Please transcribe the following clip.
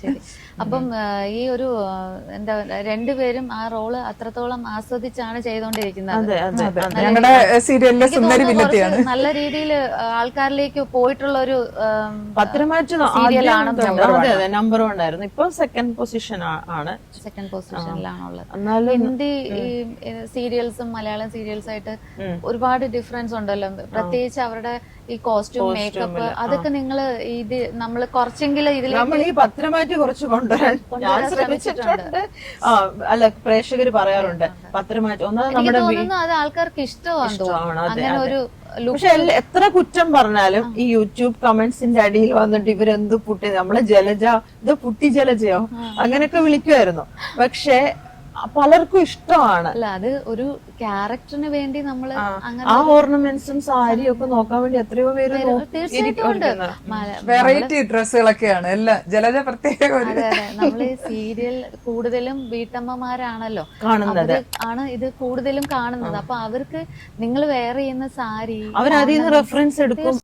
ശരി. അപ്പം ഈ ഒരു എന്താ രണ്ടുപേരും ആ റോള് അത്രത്തോളം ആസ്വദിച്ചാണ് ചെയ്തുകൊണ്ടിരിക്കുന്നത്. ഞങ്ങളുടെ സീരിയലിലെ എനിക്ക് സുന്ദരി തോന്നുന്നു വില്ലത്തിയാണ്. കുറച്ച് നല്ല രീതിയിൽ ആൾക്കാരിലേക്ക് പോയിട്ടുള്ള ഒരു പത്രമാറ്റ് സീരിയലാണ്. നമ്പർ 1 ആയിരുന്നു. ഇപ്പൊ സെക്കൻഡ് പൊസിഷൻ ആണ്. സെക്കൻഡ് പൊസിഷനിലാണുള്ളത്. എന്നാലും ഹിന്ദി ഈ സീരിയൽസും മലയാളം സീരിയൽസ് ആയിട്ട് ഒരുപാട് ഡിഫറൻസ് ഉണ്ടല്ലോ. പ്രത്യേകിച്ച് അവരുടെ ഈ കോസ്റ്റ്യൂം മേക്കപ്പ് അതൊക്കെ നിങ്ങള് ഇത് നമ്മള് കുറച്ചെങ്കിലും ഇതിൽ നമ്മൾ ഈ പത്രമാറ്റ് കുറച്ച് കൊണ്ടുവരാൻ ഞാൻ ശ്രമിച്ചിട്ടുണ്ട്. അല്ല, പ്രേക്ഷകര് പറയാറുണ്ട് പത്രമാറ്റ് ഒന്നാമത് എനിക്ക് നമ്മുടെ തോന്നുന്നു അത് ആൾക്കാർക്ക് ഇഷ്ടമാണ് തോന്നുന്നു. അങ്ങനെ ഒരു പക്ഷെ എത്ര കുറ്റം പറഞ്ഞാലും ഈ യൂട്യൂബ് കമന്റ്സിന്റെ അടിയിൽ വന്നിട്ട് ഇവരെന്ത് പുട്ടി, നമ്മളെ ജലജ ഇത് പുട്ടി ജലജയോ അങ്ങനെയൊക്കെ വിളിക്കുമായിരുന്നു. പക്ഷെ പലർക്കും ഇഷ്ടമാണ്. അല്ല, അത് ഒരു ക്യാരക്ടറിന് വേണ്ടി നമ്മള് അങ്ങനെ ആ ഓർണമെന്റ്സും സാരിയും ഒക്കെ നോക്കാൻ വേണ്ടി എത്രയോ പേര് തീർച്ചയായിട്ടും ഉണ്ട്. വെറൈറ്റി ഡ്രസ്സുകളൊക്കെയാണ് എല്ലാം. ജലജ പ്രത്യേക അതെ അതെ, നമ്മള് സീരിയൽ കൂടുതലും വീട്ടമ്മമാരാണല്ലോ കാണുന്നത്, ആണ് ഇത് കൂടുതലും കാണുന്നത്. അപ്പൊ അവർക്ക് നിങ്ങൾ വെയർ ചെയ്യുന്ന സാരി അവരതിൽ നിന്ന് റെഫറൻസ് എടുക്കും.